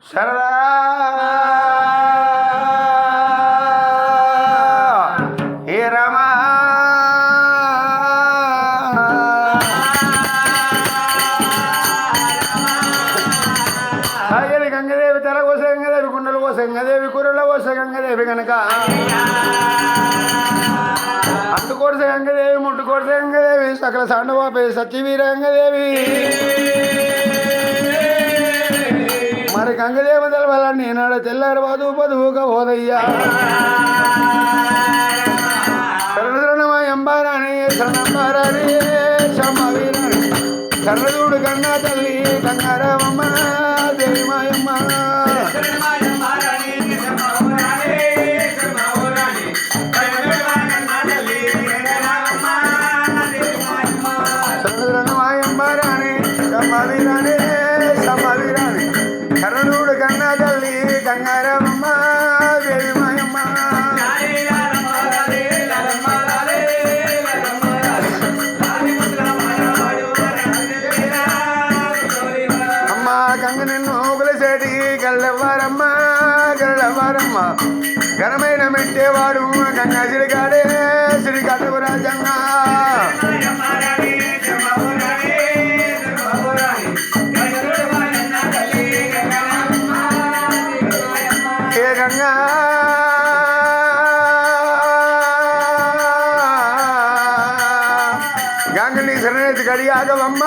సరదా ఏ రమా గంగదేవి తల కోస గంగదేవి కుండలు కోస గంగదేవి కూరల కోస గంగదేవి కనుక అంటుకోడిసే గంగదేవి ముట్టుకోడిసే గంగదేవి సకల సాండవాపే సత్యవీర గంగదేవి మరి గంగదేవ తెలవాలని ఈనాడు తెల్లారు పదువుగా పోదయ్యా శరణమాయంబారాణి శరణంబారాణి శమ్మవీరాణి శరణుడు కన్నా తల్లి గంగారామమ్మ దేవి మాయమ్మ శరణమాయంబారాణి శమ్మవీరాణి శమ్మవీరాణి శరణుడు కన్నా తల్లి గంగారామమ్మ దేవి మాయమ్మ అమ్మ గంగ నిన్ను కులసేటి గల్లవారమ్మ గల్లవారమ్మ ఘనమైన మెట్టేవాడు గంగా సిరిగాడే శ్రీకాటపు రాజంగా గంగా గంగని శరణి గడియాగవమ్మ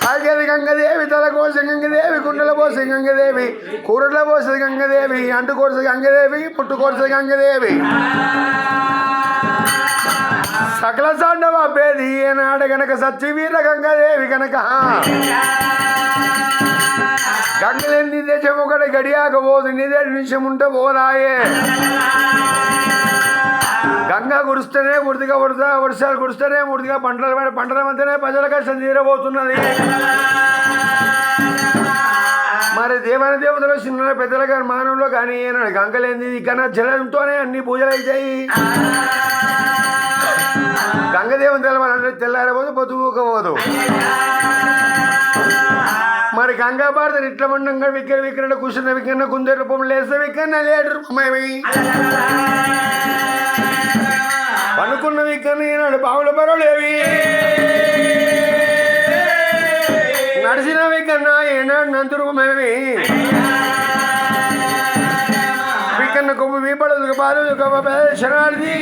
ఆగేది గంగదేవి తల కోస గంగదేవి కుండల పోస గంగదేవి కూరల పోస గంగదేవి అంటుకోస గంగదేవి పుట్టుకోస గంగదేవి సకల సాండవ పేది ఏనాడు గనక సత్యవీర గంగాదేవి గనక గంగలేని నిదేశం ఒకటి గడియాకపోదు నిదే నిమిషం ఉంటే పోదాయే గంగా కురుస్తేనే ముడిదిగా వర్షాలు కురుస్తేనే ముడిదిగా పంటల మధ్యనే ప్రజల కష్టం తీరబోతున్నది మరి దేవాన దేవతలు చిన్న పెద్దల కానీ మానవులు కానీ ఏనాడు గంగలేంది కన్నా జలంతోనే అన్ని పూజలు అవుతాయి గంగదేవం తెలవాలంటే తెల్లారబోదు పొద్దుపోకపోదు మరి గంగా భారత ఇట్ల మండంగా విక్రణ కూర్చున్న వికన్న కుందే రూపం లేస్తే వికన్న లేడు రూపమేమి పనుకున్న వికన్న ఈనాడు బావుల పరవలేవి నడిచిన వికన్న ఏనాడు నంతు రూపమేమి వికన్న కొమ్ము వీపడదు పాలు శరణార్థి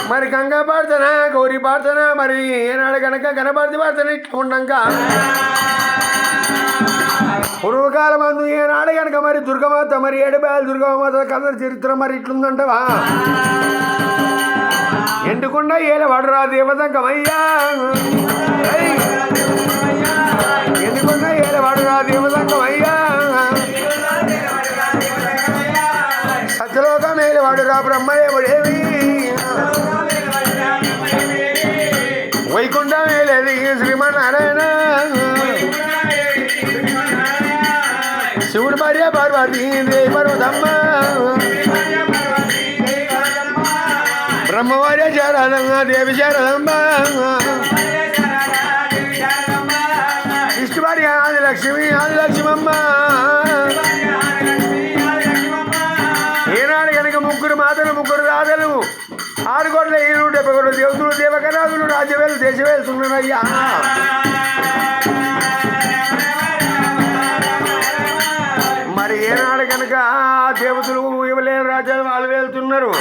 మరి గంగా పాడుతానా గౌరీ పాడుతానా మరి ఏనాడు కనుక గణపతి పాడుతాను ఇట్లా ఉండంక పూర్వకాలం అందు ఏనాడు కనుక మరి దుర్గమాత మరి ఏడుపాయలు దుర్గమాత కథ చరిత్ర మరి ఇట్లుందంటవా ఎండుకుండా ఏలవాడురా దేవతంకమయ్యా ఎందుకుండా ఏలవాడురా దేవతంకమయ్యా సత్యలోకం ఏలవాడురా బ్రహ్మదేవుడేవి వైకుంఠం వేలేది శ్రీమన్నారాయణ శివుడు భార్య పార్వతి దేవి పర్వతమ్మ బ్రహ్మవార్య శారదమ్మ దేవి శారదమ్మ విష్ణు భార్య ఆదిలక్ష్మమ్మ ఈనాడు కనుక ముగ్గురు మాతలు ముగ్గురు రాధలు 6 కోట్ల 70 కోట్ల దేవతలు దేవకరాజులు రాజ్యవేలు దేశవేలుతున్నారయ్యా మరి ఏనాడు కనుక దేవతలు ఇవ్వలేని రాజ్యాలు వాళ్ళు వెళ్తున్నారు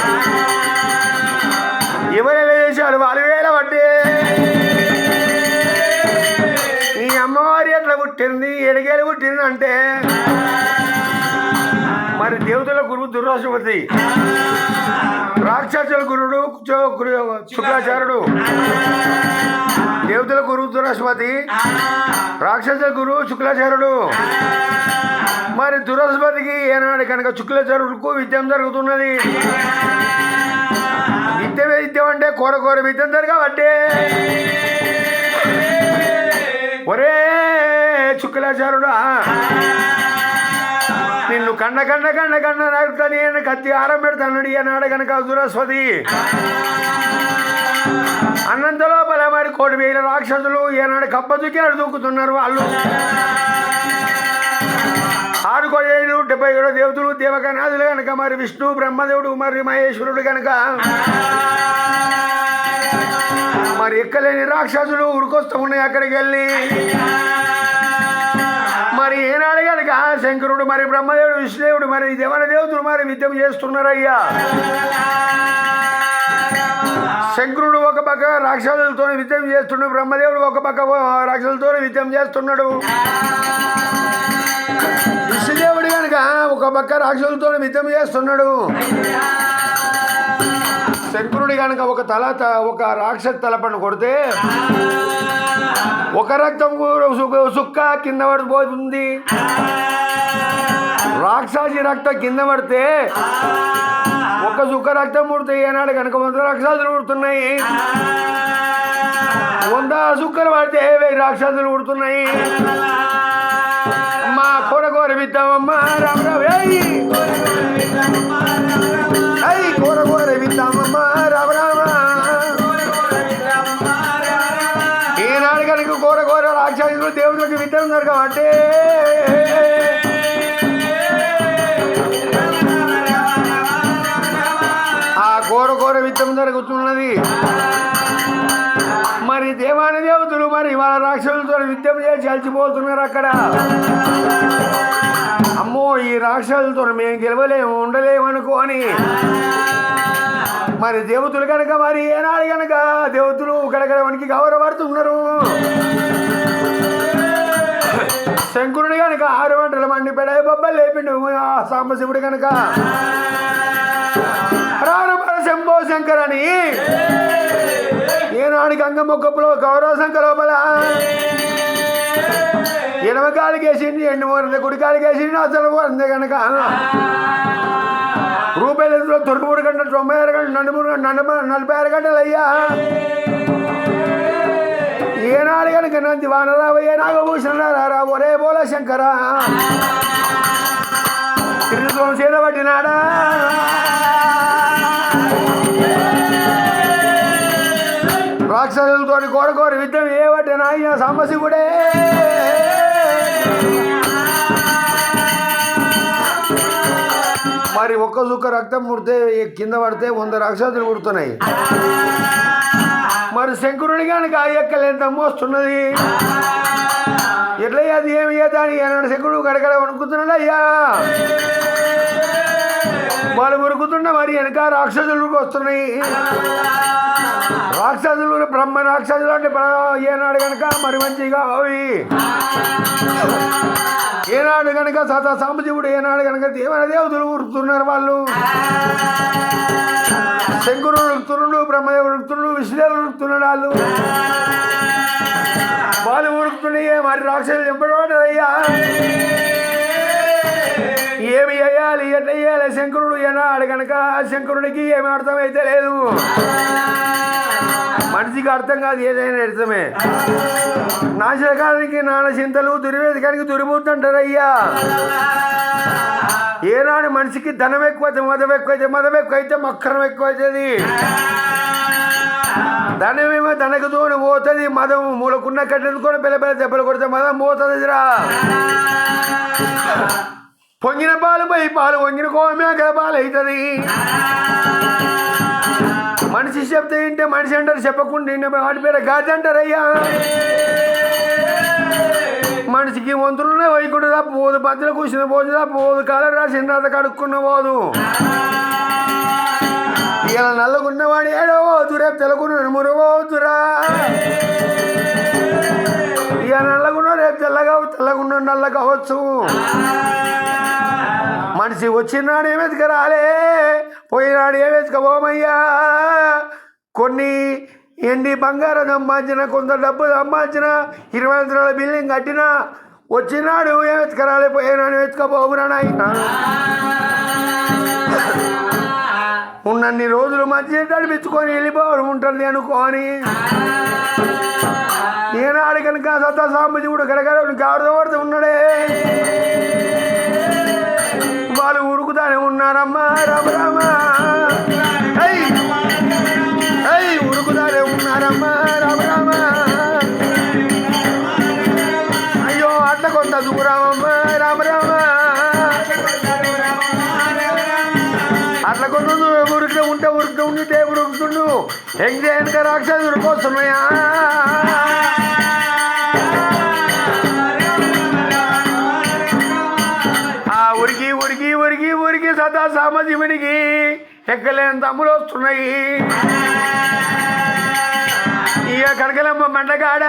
ఇవ్వలేని దేశాలు వాళ్ళు వేలబట్టే ఈ అమ్మవారి ఎట్లా పుట్టింది ఎడిగేలు పుట్టింది అంటే మరి దేవతల గురువు దుర్వాసుపతి రాక్షసుల గురుడు శుక్రాచార్యుడు దేవతల గురువు దురస్పతి రాక్షసుల గురువు శుక్లాచార్యుడు మరి దురస్పతికి ఏనాడు కనుక శుక్లాచార్యులకు విద్యం జరుగుతున్నది విద్యం అంటే కోర విద్యం జరగబట్టే ఒరే శుక్లాచార్యుడా నిన్ను కన్న కన్న కన్న కన్న నడుపుతాని కత్తి ఆరం పెడతాడు అన్నాడు కనుక దురస్వతి. అన్నంత లోపల మరి 1,000 రాక్షసులు ఏనాడు కప్పదుకి దూకుతున్నారు. వాళ్ళు 6,77 దేవతలు దేవకనాథులు కనుక మరి విష్ణు బ్రహ్మదేవుడు మరి మహేశ్వరుడు కనుక మరి ఎక్కలేని రాక్షసులు ఉరికొస్తూ ఉన్నాయి. అక్కడికి వెళ్ళి మరి ఏనాడు కనుక శంకరుడు మరి బ్రహ్మదేవుడు విష్ణుదేవుడు మరి దేవన దేవతలు మరి యుద్ధం చేస్తున్నారయ్యా. శంకరుడు ఒక పక్క రాక్షసులతో యుద్ధం చేస్తున్నాడు, బ్రహ్మదేవుడు ఒక పక్క రాక్షసులతో యుద్ధం చేస్తున్నాడు. విష్ణుదేవుడు కనుక ఒక పక్క రాక్షసులతో యుద్ధం చేస్తున్నాడు. శంకరుడి కనుక ఒక రాక్షస తలపను కొడితే ఒక రక్తం సుక్క కింద పడిపోతుంది. రాక్షసి రక్తం కింద పడితే ఒక సుక్క రక్తం పుడితే ఏనాడు కనుక 100 రాక్షసులు పుడుతున్నాయి. 100 సుక్కలు పడితే 1000 రాక్షసులు పుడుతున్నాయి. మా కూరగోర విద్దామమ్మ రామ కూరగోర విద్దామమ్మ రామ రామ. ఈనాడు కనుక కూరగోర రాక్షసులు దేవుడికి విద్య ఉన్నారు కాబట్టి ఆ కూరగోర విద్యం జరుగుతున్నది. మరి దేవాని దేవతలు మరి వాళ్ళ రాక్షసులతో యుద్ధం చేసి అలసిపోతున్నారు. అక్కడ అమ్మో ఈ రాక్షసులతో మేము గెలవలేము ఉండలేము అనుకోని మరి దేవతలు కనుక మరి ఏనాడు కనుక దేవతలు గడగడవనికి గౌరవడుతున్నారు. శంకరుడు కనుక 6 గంటల మండి పెడాయి బొబ్బలు లేపిండు ఆ సాంబశివుడు కనుక రారమర శంభో శంకర్ అని ఏనాడు గంగమ్మొక్కపులో గౌరవ శంకర్ లోపల ఎడమకాలికి వేసింది, 8 కుడికాలికి వేసింది. అసలు అంతే కనుక రూపాయలు 93 గంటలు 96 గంటలు 46 గంటలు అయ్యా. ఏనాడు కనుక నంది వానరావయ్య నాగభూషణ రారా ఒరే బోల శంకర తిరుగుతో చేదబట్టినాడా. రాక్షసులతో కోరకోర యుద్ధం ఏవట్టిన ఆయన సాంబశివుడే. మరి ఒక్క చుక్క రక్తం పుడితే కింద పడితే 100 రాక్షసులు పుడుతున్నాయి. మరి శంకరుడి కనుక ఎక్కలేంత మోస్తున్నది. ఎట్లయ్యా అది ఏమి దాని అన్నాడు శంకరుడు గడగడ వణుకుతున్నాడు. అయ్యా వాళ్ళు ఉరుకుతున్న మరి వెనక రాక్షసులు వస్తున్నాయి. రాక్షసులు బ్రహ్మ రాక్షసులు అంటే ఏనాడు కనుక మరి మంచిగా అవి ఏనాడు కనుక సత సాంబశివుడు ఏనాడు కనుక దేవన దేవతలు ఉరుకుతున్నారు. వాళ్ళు శంకరుడు ఉరుకుతున్నాడు, బ్రహ్మదేవుడు ఉరుకుతున్నాడు, విష్ణుదేవుడు ఉరుకుతున్నాడు. వాళ్ళు ఉరుకుతున్నాయి. మరి రాక్షసులు ఎంపడయ్యా ఏమి వేయాలి ఎట్లా వేయాలి. శంకరుడు ఏనాడు కనుక శంకరుడికి ఏమి అర్థమైతే లేదు. మనిషికి అర్థం కాదు ఏదైనా అర్థమే. నాశకానికి నాన్న చింతలు దుర్వేదకానికి దుర్బుద్ధంటారయ్యా. ఏనాడు మనిషికి ధనం ఎక్కువైతే మదం ఎక్కువైతే మదం ఎక్కువైతే మక్కరం ఎక్కువైతుంది. ధనమేమో ధనకుతోని పోతుంది. మదం మూలకున్న కట్టెలుకొని పిల్ల పిల్ల దెబ్బలు కొడితే మదం పోతుందిరా. పొంగిన పాలు పోయి పాలు పొంగిన కోమేకల పాలు అవుతుంది. మనిషి చెప్తే ఏంటే మనిషి అంటారు, చెప్పకుండా వాటి పేరు గాది అంటారయ్యా. మనిషికి వంతులున్న వైకుంఠ పోదు, మధ్యలో కూర్చున్న పోదు పోదు, కాలం రాసిన రాత కడుక్కున్న పోదు. ఇలా నల్లగున్నవాడు ఏడవద్దు, రేపు తెల్లగున్న మురవద్దురా. ఇక నల్లగున్న రేపు తెల్లగున్న నల్ల కావచ్చు. మనిషి వచ్చినాడు ఏమెతుక రాలే, పోయినాడు ఏమెతుకపోమయ్యా. కొన్ని ఎండి బంగారం సంపాదించిన, కొంత డబ్బు సంపాదించిన, 20 అంతరాల బిల్డింగ్ కట్టిన, వచ్చినాడు ఏమెతుక రాలే, పోయినాడు ఎత్తుకపోవురా నాయన. ఉన్నన్ని రోజులు మంచి నడిపించుకొని వెళ్ళిపోవడం ఉంటుంది అనుకోని ఏనాడు కనుక సత్తా సాంబశివుడు గడగడ గాడుతో పడుతూ ఉన్నాడే. ఉరుకుతానే ఉన్నారమ్మా రామ రామ ఉరుకుతానే ఉన్నారమ్మా రామ రామ అయ్యో అట్ల కొంత దూరమమ్మా రామ రామ అట్ల కొంత ఉరుకుతూ ఉంటే ఉరుకుతుండు వెనక రాక్షసులు ఉరుకొస్తున్నాయా ఉరికి సదా సామజీవునికి ఎక్కలేని తమ్ములు వస్తున్నాయి ఇక కనకలమ్మ మండకాడ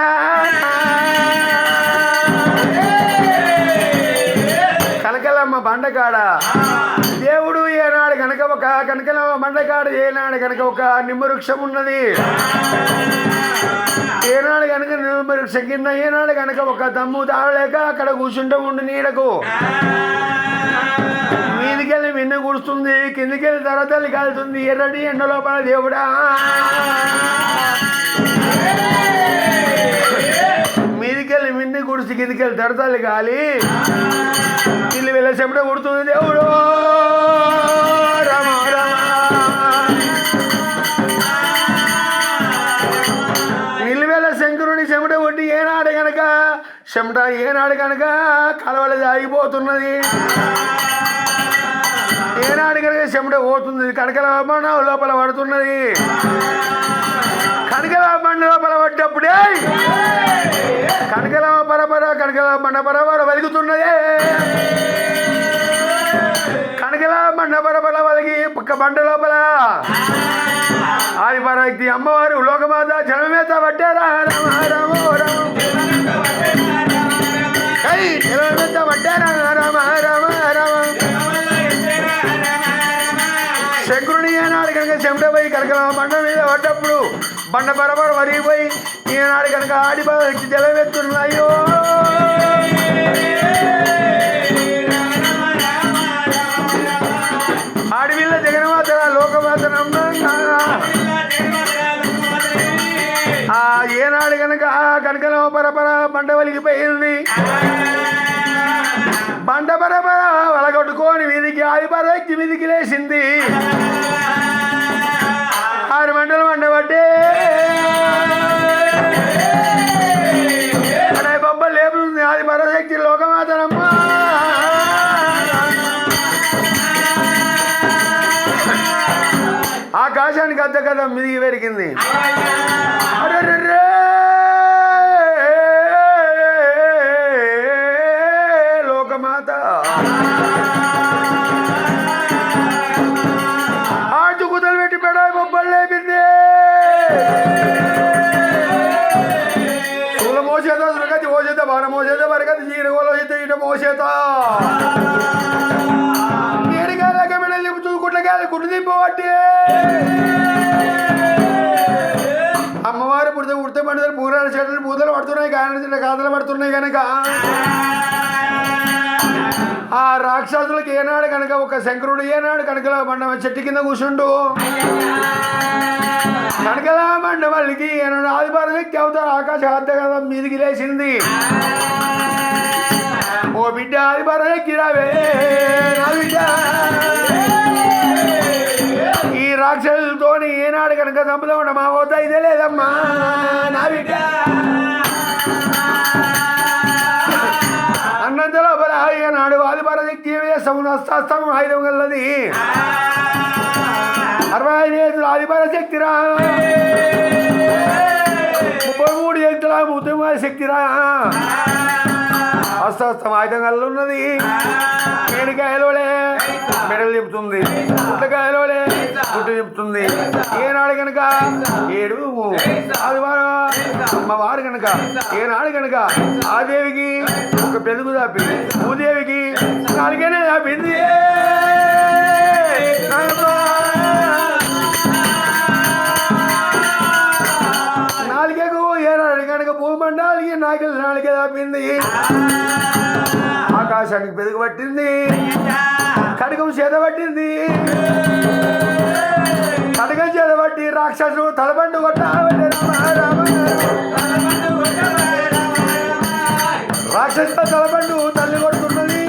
బండకాడ దేవుడు ఏనాడు కనుక ఒక కనకలమ్మ బండకాడ ఏనాడు కనుక ఒక నిమ్మవృక్షం ఉన్నది ఏనాడు కనుక నిమ్మవృక్షం కింద ఏనాడు కనుక ఒక దమ్ము తాళలేక అక్కడ కూర్చుంటూ ఉండి నీడకు మీదికెళ్ళి మిన్న కూడుస్తుంది కిందికెళ్ళి తరతల్లి కాలుతుంది ఎర్రటి ఎండ లోపల దేవుడా మీదికెళ్ళి మిన్ని గుడిసి కిందికెళ్ళి తరతల్లి కాలి ఇల్లు వెళ్ళే చెమట కుడుతుంది దేవుడు రామ రామ నిలువెల శంకరుని చెమట కొట్టి ఏనాడు కనుక కలవలది ఆగిపోతున్నది ఏనాడు కనుక చెమట పోతుంది కనకల బండ లోపల పడుతున్నది కనకల బండ లోపల పడ్డప్పుడే కనకల బండ పరపర వెలుగుతున్నదే కనకల బండ పరపర వలిగి పక్క బండ లోపల ఆది పరక్తి అమ్మవారు లోకమాత జనమేత పట్టారా రామ రామ జనమేత పట్టారా రామ రామ రామ శంకరుని ఏనాడు కనుక చెమట పోయి కనకల బండ మీద పడ్డప్పుడు బండ పరపర వరిగిపోయి ఈనాడు కనుక ఆడి జలమెత్తున్నాయో ఆడిపిల్ల జగన్మాత లోకమాతనమ్మ ఏనాడు కనుక కనకల పరపర బండ వలిగిపోయింది బండ పరపర వలగొట్టుకొని వీధికి ఆదిపరక్తి వీధికి లేచింది 6 మంటలు మండబట్టే బొబ్బలు లేపుతుంది ఆది పరశక్తి లోకమాతనమ్మా ఆకాశానికి అద్ద కథ మిదిగి పెరిగింది లోకమాత ఆటు కుదలు పెట్టి పెడాయి బొబ్బలు లేపింది సూల మోసేత సురగతి మోసేత బాణ మోసేత వరగతి జీరగోలో ఇట మోసేత నీడిగాలక మెడలు దింపుతూ గుడ్లు దింపబట్టి అమ్మవారు ఉడితే పండుదలు పూరాలు చెట్లు పూతలు పడుతున్నాయి కాతలు పడుతున్నాయి కనుక ఆ రాక్షసులకు ఏనాడు కనుక ఒక శంకరుడు ఏనాడు కనకల బండ చెట్టు కింద కూర్చుండు కనకల బండ వాళ్ళకి ఏనాడు ఆదిపరశక్తి అవుతారు ఆకాశ హద్ద కదా మీదికి లేచింది ఓ బిడ్డ ఆదిపరశక్తి రావే నా బిడ్డ ఈ రాక్షసులతో ఏనాడు కనుక చంపుదామంట మా వద్ద ఇదే లేదమ్మా నా బిడ్డ అన్నంత లోపల ఈనాడు ఆదిపరశక్తి సమునస్తాస్తము ఆయుధం గల్లది 65 ఏళ్ళు ఆదిపరశక్తిరా 33 ఏళ్ళ ముద్దుమ శక్తిరా అస్తస్తం ఆయుధం కల్లున్నది ఏడుకాయలోలే మెడలు చెప్తుంది గుడ్లకాయలోలే గుడ్డు చెప్తుంది ఏనాడు కనుక ఏడు అమ్మవారు కనుక ఏనాడు కనుక ఆ దేవికి ఒక పెదుగు తప్పింది భూదేవికి నాలుగనే తప్పింది నాలుగకు ఏనాడు కనుక భూమండాలికి నాలుగే తప్పింది ఆకాశానికి పెదుగు పట్టింది కడకం చేత పట్టింది కడకం చేత పట్టి రాక్షసు తలబండు కొట్టాలి రాక్షస తలబండు తల్లి కొడుతున్నది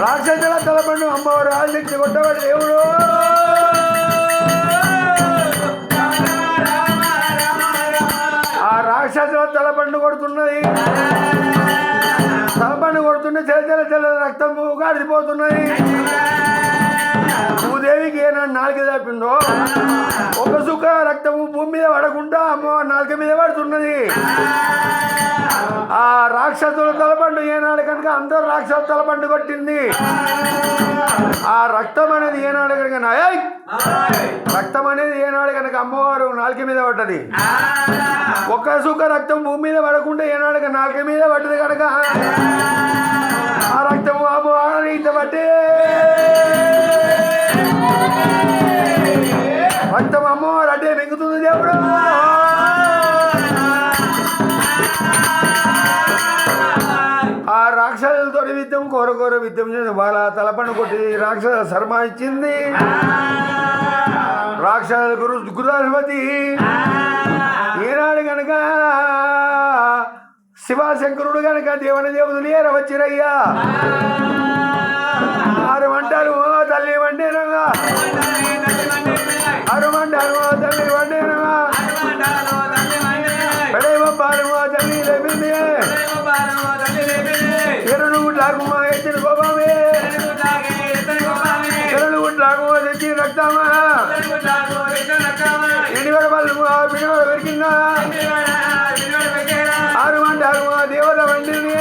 రాక్షసుల తలపండు అమ్మవారు ఆశక్తి కొట్టవాడు దేవుడు ఆ రాక్షసుల తలపండు కొడుతున్నది తలపండు కొడుతుంటే తెల్ల తెల్ల రక్తము గాడిపోతున్నది భూదేవికి ఏనాడు నాలుక తప్పిందో ఒక సుఖ రక్తము భూమి మీద పడకుండా అమ్మవారి నాలుక మీద పడుతున్నది ఆ రాక్షసుల తలపండు ఏనాడు కనుక అందరూ రాక్షసుల తలపండు కొట్టింది ఆ రక్తం అనేది ఏనాడు కనుక రక్తం అనేది ఏనాడు కనుక అమ్మవారు నాలుక మీద పడ్డది ఒక సుఖ రక్తం భూమి మీద పడకుండా ఏనాడు నాలుక మీద పడ్డది కనుక ఆ రక్తము అమ్మవారు ఇంత బట్టి రక్తం అమ్మవారు అంటే మింగుతుంది దేవుడు ఆ రాక్షసులతో యుద్ధం కోరకోర యుద్ధం చేసి వాళ్ళ తలపండు కొట్టి రాక్షస శర్మ ఇచ్చింది రాక్షసుల గురుదాధిపతి ఈనాడు కనుక శివశంకరుడు కనుక దేవుని దేవుదులు ఏర వచ్చిరయ్యా ఆరు మంటలు తల్లి వండేనగా ఆరు మంటలు తల్లి వండేనగా పెడేమ పాలమో తల్లి లేపింది ఎరుడు గుడ్లాగుమా ఎత్తిన గోపామే ఎరుడు గుడ్లాగుమా తెచ్చిన రక్తమా ఎనివడ వాళ్ళు పిడివడ పెరిగిందా ఆరు మంటలు దేవత వండింది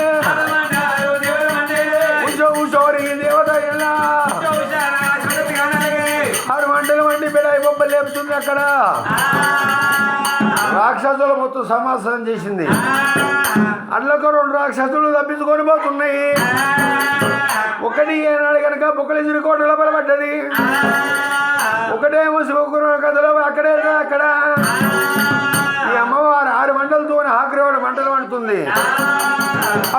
ఉషోరి దేవత ఎలా ఆరు మంటలు వండి బిడాయి బొబ్బలు లేపుతుంది అక్కడ రాక్షసులు మొత్తం సమాసారం చేసింది అట్లకు రెండు రాక్షసులు తప్పించుకొని పోతున్నాయి ఒకటి ఏనాడు కనుక బుక్కలేశ్వరి కోట లోపల పడ్డది ఒకటేమో శివకురు కథలో అక్కడే అక్కడ ఈ అమ్మవారు ఆరు మంటలతో ఆగ్రహణ మంటలు వండుతుంది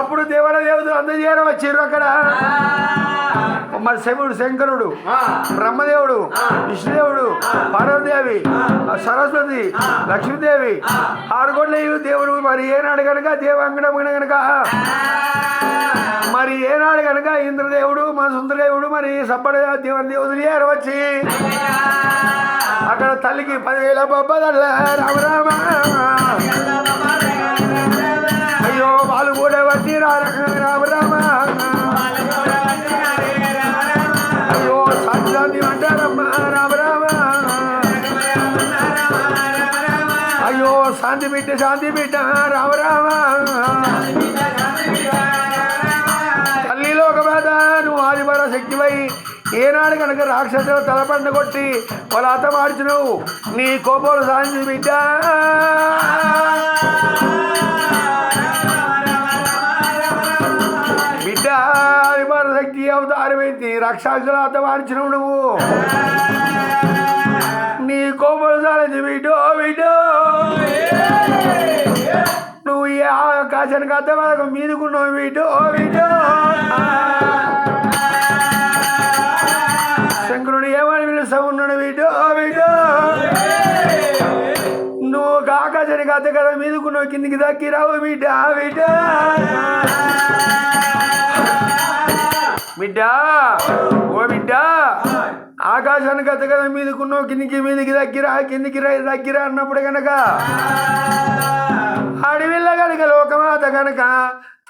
అప్పుడు దేవడ దేవతలు అందజేయడం వచ్చిర్రు అక్కడ మరి శివుడు శంకరుడు బ్రహ్మదేవుడు విష్ణుదేవుడు పార్వతీదేవి సరస్వతి లక్ష్మీదేవి ఆరుగొడ్ల దేవుడు మరి ఏనాడు కనుక దేవాంగడం కనుక మరి ఏనాడు కనుక ఇంద్రదేవుడు మన సుందరదేవుడు మరి సబ్బడ దేవుని ఏరు వచ్చి అక్కడ తల్లికి 10,000 బొబ్బదల్ల రామరామ అయ్యో వాళ్ళు కూడా వచ్చి రామరామ అయ్యో సంక్రాంతి అంటారమ్మా రామరామ అయ్యో శాంతి బిడ్డ రామరామ తల్లిలో ఒక బాధ నువ్వు ఆదిపర శక్తివై ఏనాడు కనుక రాక్షసులు తలపండ కొట్టి వాళ్ళ అత మార్చినవు నీ కోపలు సాధించి బిడ్డ బిడ్డ ఆదిపర శక్తి అవతారమైంది రాక్షసులు అత మార్చినవు నువ్వు నీ కోపలు సాధించి బిడ్డో నువ్వు ఏ ఆకాశానికి అర్థం వరకు మీదుకున్నావు బిడ్డో శంకరుడు ఏమని పిలుస్తా ఉన్నాడు వీటో నువ్వు ఆకాశానికి అత్త కదా మీదుకున్నావు కిందికి దక్కి రావు బిడ్డ ఓ బిడ్డ ఆకాశానికి అత్త కదా మీదుకున్నావు మీదికి దక్కిరా అన్నప్పుడు కనుక అడవిల్ల కనుక లోకమాత కనుక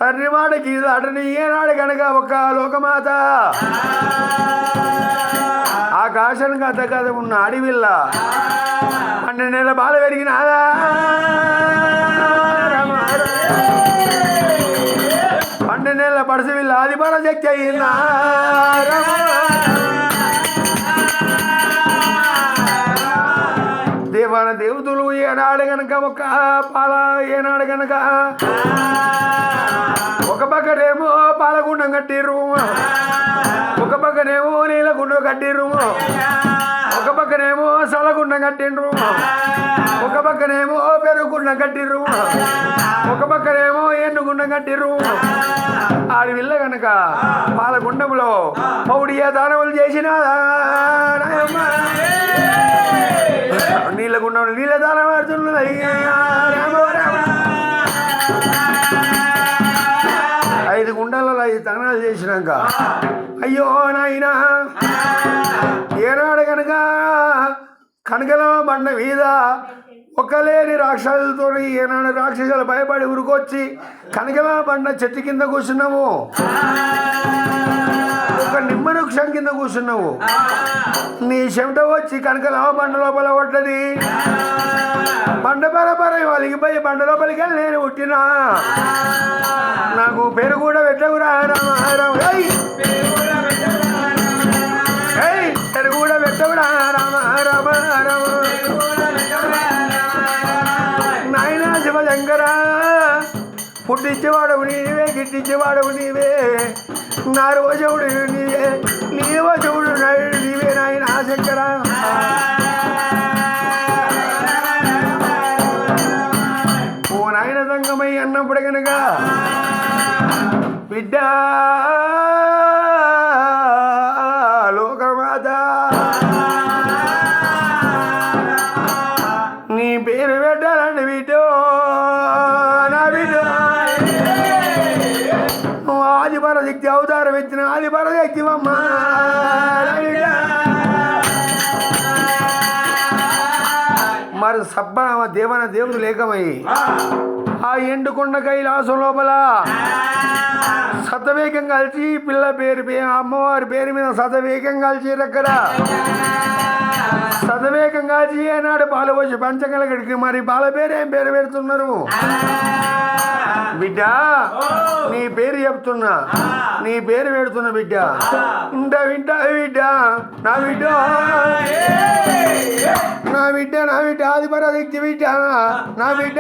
తండ్రి మాటకి అటని ఏనాడు కనుక ఒక లోకమాత ఆకాశానికి అత్త కథ ఉన్న అడవిల్ల 12 నెలల బాల పెరిగినాదా నెలల పడసవిల్ల ఆదిపర శక్తి అయిందా దేవాన దేవతలు ఏనాడు గనక ఒక పాల ఏనాడు గనక ఒక పక్కనేమో పాలగుండం కట్టిర్రు, ఒక పక్కనేమో నీలగుండం కట్టిర్రు, ఒక పక్కనేమో సలగుండం కట్టిండ్రు, ఒక పక్కనేమో పెరుగుగుండం కట్టిర్రు, ఒక పక్కనేమో ఎన్నుగుండం కట్టిర్రు. ఆడి విల్ల గనక పాలగుండంలో పౌడియ దానములు చేసిన నీళ్ళగుండం నీళ్ళ దానం ఆడుతున్నది. 5 గుండాలలో 5 తగనాలు చేసినాక అయ్యో నాయనా ఏనాడు కనుక కనకల బండ మీద ఒక్కలేని రాక్షసులతో ఏనాడు రాక్షసులు భయపడి ఉరుకొచ్చి కనకల బండ చెట్టు కింద కూర్చున్నావు, ఒక నిమ్మ వృక్షం కింద కూర్చున్నావు. నీ చెమట వచ్చి కనకల బండ లోపల పడ్డది. బండ పరపర వలిగిపోయి బండ లోపలికి వెళ్ళి నేను పుట్టినా. నాకు పేరు కూడా పెట్టవురా రామ రామ, పేరు కూడా పెట్టవురా రామ రామ రామ. నాయనా శివశంకర, పుట్టించేవాడవు నీవే, గిట్టించేవాడవు నీవే, నా రోజవుడు నీవే, నీ రోజవుడు నీవే నాయన శంకర. ఓ నాయన సంగమై అన్నప్పుడు కనుక బిడ్డ లోకమాత నీ పేరు పెట్టాలండి బిడ్డ, నా బిడ్డ ఆది పరశక్తి అవతారం ఇచ్చిన ఆది పరశక్తి అమ్మ. మరి సబ్బన దేవన దేవుడు లేకమై ఆ ఎండుకొండ కైలాసం లోపల శతవేగం కలిసి పిల్ల పేరు అమ్మవారి పేరు మీద శతవేగం కలిసిరు. అక్కడ శతవేగం కలిసి ఏనాడు పాలు పోసి పంచగలగడికి మరి బాల పేరు ఏం పేరు పెడుతున్నారు? బిడ్డ నీ పేరు చెప్తున్నా, నీ పేరు పెడుతున్నా బిడ్డ. ఇంట వింటా బిడ్డ, నా బిడ్డ నా బిడ్డ నా బిడ్డ ఆది పరాశక్తి బిడ్డ, నా బిడ్డ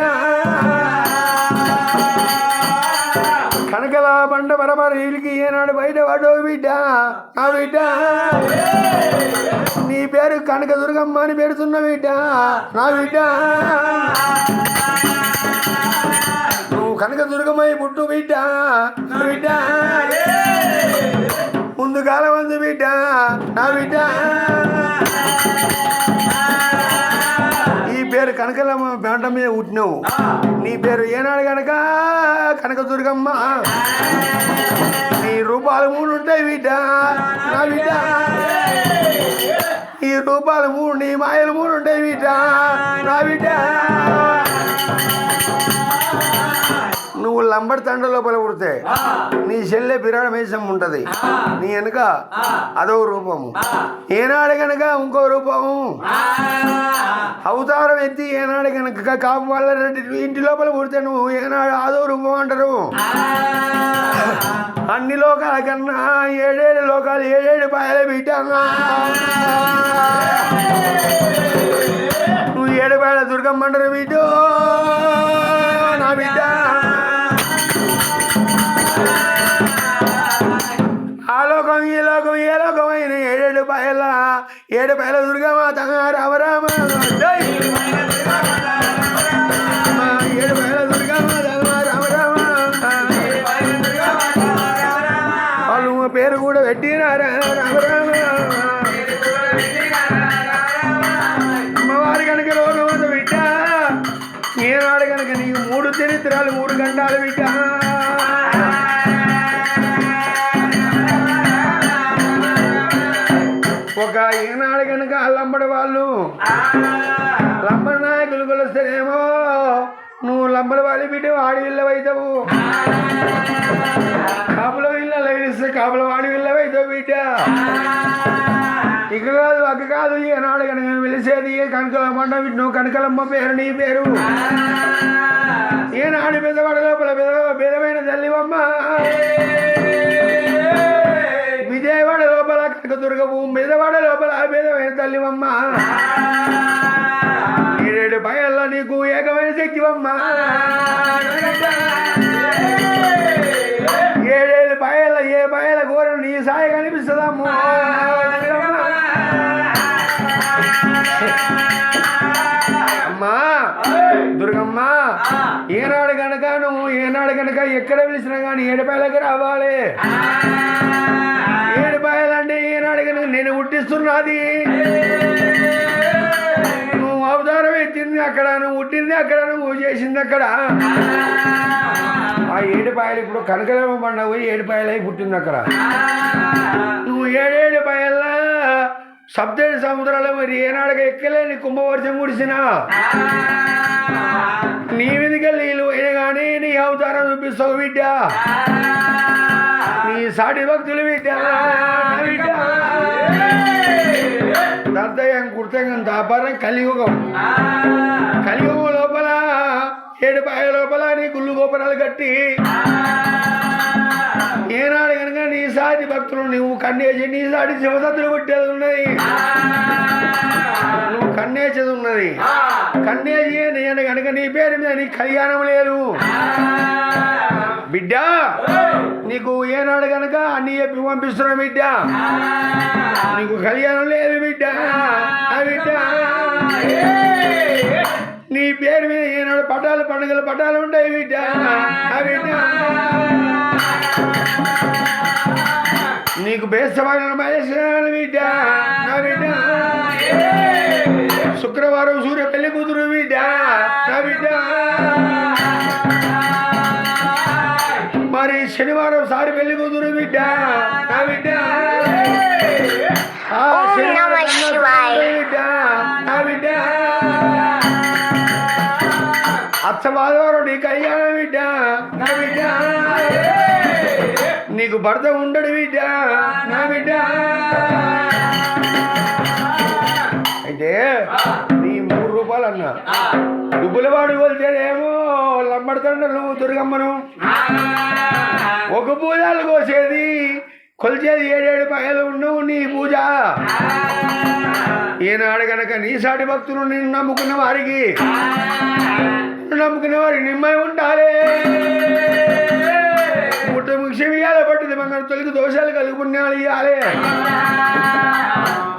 కనకల బండ బరబర ఇలికి ఏనాడు బయట పడో బిడ్డ, నా బిడ్డ నీ పేరు కనక దుర్గమ్మ అని పెడుతున్న బిడ్డ, నా బిడ్డ నువ్వు కనక దుర్గమ్మ పుట్టు బిడ్డ, నా బిడ్డ ముందు కాలం ఉంది బిడ్డ, నా బిడ్డ ఈ పేరు కనకలమ్మ బండ మీద పుట్టినావు. నీ పేరు ఏనాడు కనుక కనక దుర్గమ్మ. నీ రూపాలు 3 ఉంటాయి బిడ్డ, నా బిడ్డ ఈ రూపాలు 3, నీ మాయలు 3 ఉంటాయి బిడ్డ, నా బిడ్డ నువ్వు లంబడి తండ్రి లోపల పుడితే నీ చెల్లె పిరాడ మేషం ఉంటుంది, నీ వెనుక అదో రూపము. ఏనాడు కనుక ఇంకో రూపము అవతారం ఎత్తి ఏనాడు కనుక కాపు వాళ్ళ ఇంటి లోపల పుడితే నువ్వు ఏనాడు అదో రూపం అంటారు. అన్ని లోకాల కన్నా 7 లోకాలు 7 పాయలే బిడ్డ. నువ్వు 7 పాయల దుర్గమ్మ అంటారు బిడ్డ, నా బిడ్డ ఆ లోకం ఈ లోకం ఏ లోకమైన 7 పాయల 7 పాయల దుర్గమాత రామ రామ, 7 పాయల దుర్గమాత రామ రామ. వాళ్ళు పేరు కూడా పెట్టినారా రామ రామ. అమ్మవారి కనుక లోకమాత బిడ్డ, ఏనాడు కనుక నీకు 3 చరిత్రాలు 3 గంటలు బిడ్డ. ఒక ఏనాడు కనుక లంబడి వాళ్ళు లంబడి నాయకులు కొలుస్తేనేమో నువ్వు లంబడి వాళ్ళ బిడ్డ వాడి విల్లవైతావు, కాపుల విల్ల ఇస్తే కాపుల వాడి విల్లవైతావు బిడ్డ. ఇక కాదు అక్క కాదు, ఏనాడు కనుక వెలిసేది కనకలమ్మ నువ్వు కనకలమ్మ పేరు నీ పేరు. ఏనాడు పెద్దవాడ లోపల భేదమైన తల్లివమ్మ, విజయవాడ లోపల కనక దుర్గము, బెదవాడ లోపల భేదమైన తల్లివమ్మ. 7 పాయల్లో నీకు ఏకమైన శక్తివమ్మ. 7 పాయల ఏ పాయల ఘోరం నీ సాయ కనిపిస్తుందమ్మ. అమ్మా దుర్గమ్మ, ఏనాడు కనుక నువ్వు ఏనాడు కనుక ఎక్కడ పిలిచినా కానీ 7 పాయలకు రావాలి. 7 పాయలంటే ఏనాడు కనుక నేను పుట్టిస్తున్నది, నువ్వు అవతారం ఎత్తింది అక్కడ, నువ్వు పుట్టింది అక్కడ, నువ్వు చేసింది అక్కడ. ఆ ఏడుపాయలు ఇప్పుడు కనకలేమ పండుగ పోయి ఏడుపాయలై పుట్టింది అక్కడ. నువ్వు ఏడేడుపాయల్లా సప్తేడు సముద్రాలు మరి ఏనాడుగా ఎక్కలేని కుంభవర్షం కుడిసినా నీ మీదకెళ్ళి నీళ్ళు అయినా కానీ నీ అవతారం చూపిస్తావు బిడ్డ. నీ సాటి భక్తులు బిడ్డ దర్దయం కుర్తంగం దాపారం కలియుగం. కలియుగం లోపల ఏడుపాయ లోపల నీ గుళ్ళు గోపురాలు కట్టి ఏనాడు కనుక నీ సాటి భక్తులు నువ్వు కన్నేసి నీ సాటి శివసత్తులు పుట్టేది ఉన్నది. నువ్వు కన్నేసేది ఉన్నది. కన్నేసి నేను కనుక నీ పేరు మీద నీ కళ్యాణం లేదు బిడ్డ. నీకు ఏనాడు కనుక అన్ని చెప్పి పంపిస్తున్నా బిడ్డ. నీకు కళ్యాణం లేదు బిడ్డ. బిడ్డ నీ పేరు మీద ఏనాడు పటాలు పండుగల పటాలు ఉంటాయి బిడ్డ. బిడ్డ నీకు బేస్తవాళ్ళ మహేశ్వరాలు బిడ్డ. నా బిడ్డ శుక్రవారం సూర్య పెళ్లి కూతురు బిడ్డ. నా బిడ్డ మరి శనివారం సారి పెళ్లి కూతురు బిడ్డ. నా బిడ్డ బిడ్డ. నా బిడ్డ అచ్చవాదవారం నీ కళ్యాణం బిడ్డ. నా బిడ్డ నీకు భర్త ఉండడు బిడ్డ. నా బిడ్డ అయితే నీ 3 రూపాయలు అన్నా డుబ్బులవాడు కొలిచేదేమో లంబడతండ నువ్వు దుర్గమ్మను. ఒక పూజలు కోసేది కొలిచేది 7 పాయలు ఉండవు నీ పూజ. ఈనాడు కనుక నీ సాటి భక్తులు నిన్ను నమ్ముకున్న వారికి నిమ్మై ఉండాలి. ముఖ్యమియాల పట్టింది బంగారు తొలికి దోషాలు కలిగి పుణ్యాలు ఇవ్వాలి.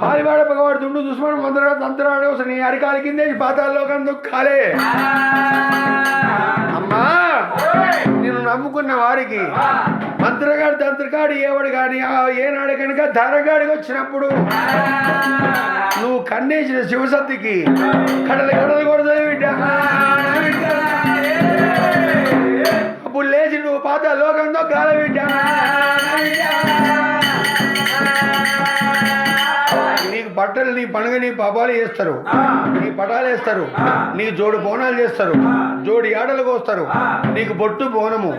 పాలివాడ పగవాడు దుండు దుష్మను మంత్రాడు తంత్రాడు నీ అరికాల కిందే పాతాల్లోకం దొక్కాలి. అమ్మా నిన్ను నమ్ముకున్న వారికి మంత్రగాడు తంత్రగాడు ఏవాడు కానీ ఏనాడు కనుక ధరగాడికి వచ్చినప్పుడు నువ్వు కన్నేసిన శివశక్తికి కడలు కొడతావు బిడ్డ. అప్పుడు లేచి నువ్వు పాత లోకంతో గాల బిడ్డ. నీకు బట్టలు నీ పండుగ నీ పాపాలు చేస్తారు. నీ పటాలు వేస్తారు. నీకు జోడు బోనాలు చేస్తారు. జోడి ఆటలు కోస్తారు. నీకు బొట్టు బోనము.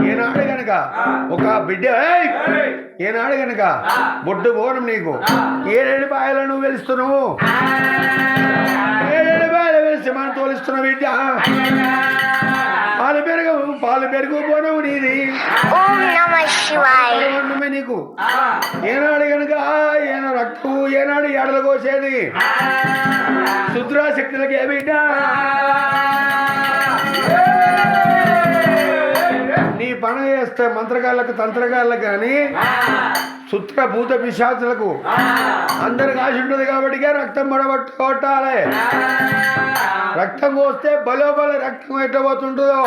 ఏనాడు గనక ఒక బిడ్డ ఏనాడు గనక బొట్టు బోనం నీకు 7 పాయలు నువ్వు వెలుస్తున్నావు. 7 పాయలు వెలిసి మనం తోలిస్తున్నావు బిడ్డ. పాలు పెరుగు పోనవు నీది నీకు. ఏనాడు కనుక ఏనా రక్తు ఏనాడు ఏడలు కోసేది శుద్రాశక్తులకి ఏ బిడ్డ. నీ పని చేస్తే మంత్రగాళ్ళకు తంత్రగాళ్ళకు కానీ శుద్ర భూత పిశాచులకు అందరికి ఆశ ఉంటుంది కాబట్టి రక్తం పడబట్టు కొట్టాలి. రక్తం కోస్తే బలోబల రక్తం ఎట్టబోతుంటుందో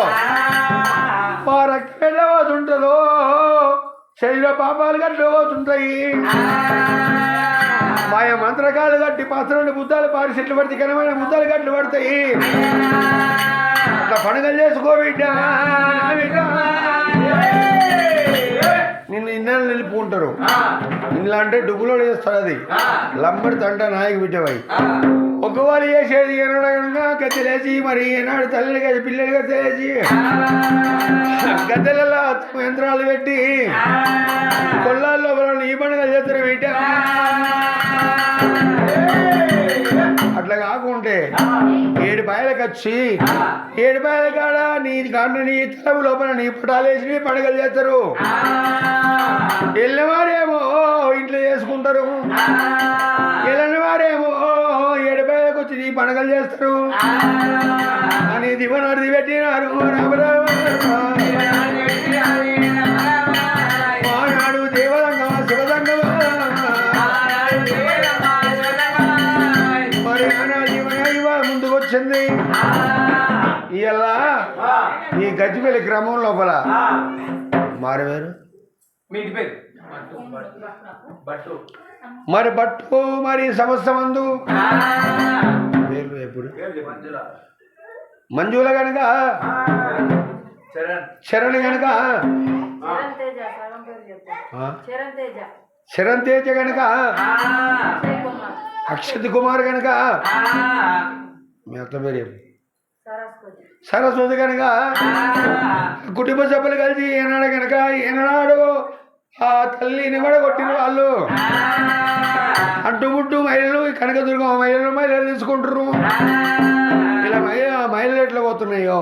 ఆ రక్తం ఎట్టబోతుంటుందో శరీర పాపాలు గట్టిపోతుంటాయి. మాయ మంత్రకాలు గట్టి పసరండి బుద్ధాలు పారి చెట్లు పడితే ఘనమైన బుద్ధాలు గట్లు పడతాయి. అట్లా పండుగలు చేసుకో బిడ్డ. నిన్ను ఇన్నాళ్ళు నిలుపుకుంటారు. ఇల్లు అంటే డుబ్బులో చేస్తారు. అది లంబడి తంట నాయకు బిడ్డవై ఒకవారు చేసేది ఏనాడగా గద్దెలేసి మరి ఏనాడు తల్లిగా పిల్లలు గద్దెలేసి గద్దెలలో యంత్రాలు పెట్టి కొల్లాల్లో ఈ పండుగ చేస్తారు బిడ్డ. అట్లా కాకుంటే 7 పాయలకు వచ్చి 7 పాయల కాడ నీ కాడ నీ తలపు లోపల నీ పటాలేసి నీ పండుగలు చేస్తారు. వెళ్ళినవారేమో ఇంట్లో చేసుకుంటారు. వెళ్ళని వారేమో 7 పాయలకు వచ్చి నీ పండుగలు చేస్తారు అని దివనాడు పెట్టినారు. రామరామ మానాడు దేవరంగమా శివరంగమా మరి ముందుకు వచ్చింది. ఇలా ఈ గజ్జిపల్లి గ్రామం లోపల మారవేరు మరి బట్టు మరి సంవత్సరమందు ఎప్పుడు మంజుల కనుక చరణ్ కనుక చరణ్ తేజ కనుక అక్షత్ కుమార్ కనుక మీ అత్త పేరు సరస్వతి కనుక కుటుంబ సభ్యులు కలిసి ఏనాడు కనుక ఏనాడు ఆ తల్లిని కూడా కొట్టిన వాళ్ళు అంటుముట్టు మహిళలు కనకదుర్గం మహిళలు తీసుకుంటారు. ఇలా మహిళలు ఎట్లా పోతున్నాయో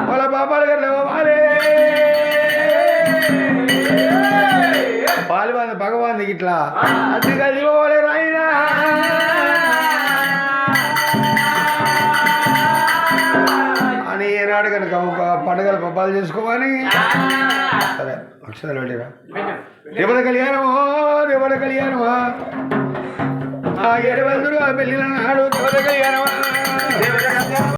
వాళ్ళ పాపాలు ఎట్లా పోవాలి. పాలిబాంది భగవాన్ ఇట్లా అన్ని కలిసి పోవాలి రాయినా అని ఏనాడు కనుక ఒక పండుగలు పబ్బాలు చేసుకోమని. సరే అక్షరాలు వెళ్ళిరా. రేపటి కళ్యాణమా ఆ 7 పెళ్ళిన నాడు రేపటి కళ్యాణమా.